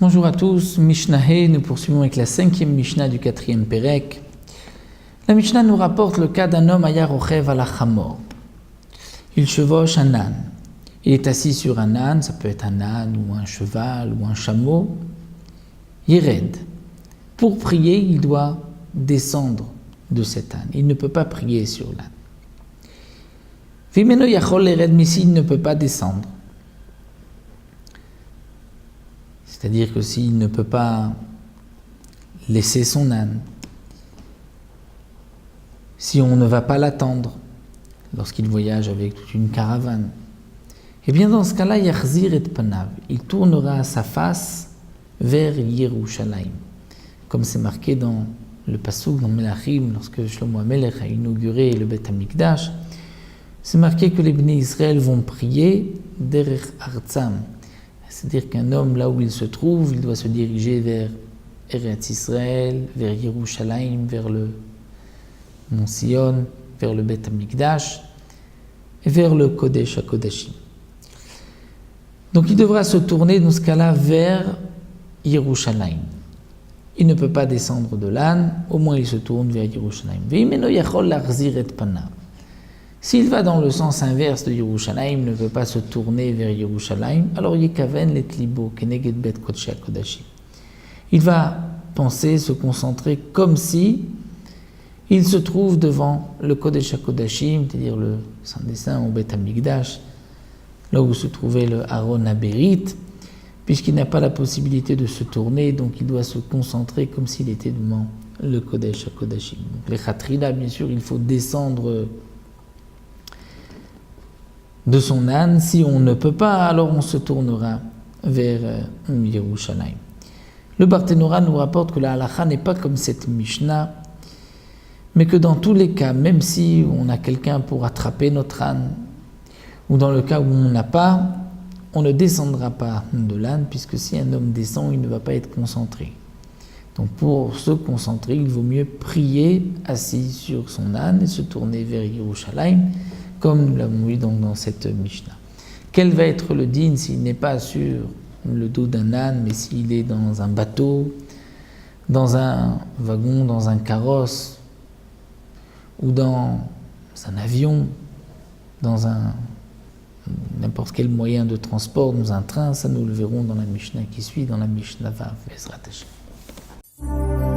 Bonjour à tous, Mishnah, nous poursuivons avec la 5e Mishnah du 4e Pérec. La Mishnah nous rapporte le cas d'un homme Aya Rochev ala Chamor. Il chevauche un âne. Il est assis sur un âne, ça peut être un âne ou un cheval ou un chameau. Yered. Pour prier, il doit descendre de cet âne. Il ne peut pas prier sur l'âne. Vimeno Yachol Yered, mais s'il ne peut pas descendre. C'est-à-dire que s'il ne peut pas laisser son âne, si on ne va pas l'attendre lorsqu'il voyage avec toute une caravane, eh bien dans ce cas-là, Yachzir et Panav, il tournera sa face vers Yerushalayim. Comme c'est marqué dans le Passouk, dans Melachim, lorsque Shlomo HaMelech a inauguré le Beth HaMikdash, c'est marqué que les Bnei Israël vont prier derech Artsam. C'est-à-dire qu'un homme, là où il se trouve, il doit se diriger vers Eretz Israël, vers Yerushalayim, vers le Mont Sion, vers le Beth HaMikdash et vers le Kodesh HaKodashim. Donc il devra se tourner dans ce cas-là vers Yerushalayim. Il ne peut pas descendre de l'âne, au moins il se tourne vers Yerushalayim. Ve'imeno yachol lachzir et panav. S'il va dans le sens inverse de Yerushalayim, ne peut pas se tourner vers Yerushalayim, alors Yekaven let libo keneged bet kodesh HaKodashim. Il va penser, se concentrer comme si il se trouve devant le Kodesh HaKodashim, c'est-à-dire le Saint des Saints au Beth HaMikdash, là où se trouvait le Aaron Abérit, puisqu'il n'a pas la possibilité de se tourner, donc il doit se concentrer comme s'il était devant le Kodesh HaKodashim. Donc les Khatrila, bien sûr, il faut descendre de son âne. Si on ne peut pas, alors on se tournera vers Yerushalayim. Le Barthénora nous rapporte que la halakha n'est pas comme cette Mishnah, mais que dans tous les cas, même si on a quelqu'un pour attraper notre âne, ou dans le cas où on n'a pas, on ne descendra pas de l'âne, puisque si un homme descend, il ne va pas être concentré. Donc pour se concentrer, il vaut mieux prier assis sur son âne et se tourner vers Yerushalayim, comme nous l'avons vu donc dans cette Mishnah. Quel va être le din s'il n'est pas sur le dos d'un âne, mais s'il est dans un bateau, dans un wagon, dans un carrosse, ou dans un avion, dans n'importe quel moyen de transport, dans un train, ça nous le verrons dans la Mishnah qui suit, dans la Mishnah Vav, Bezrat Hashem.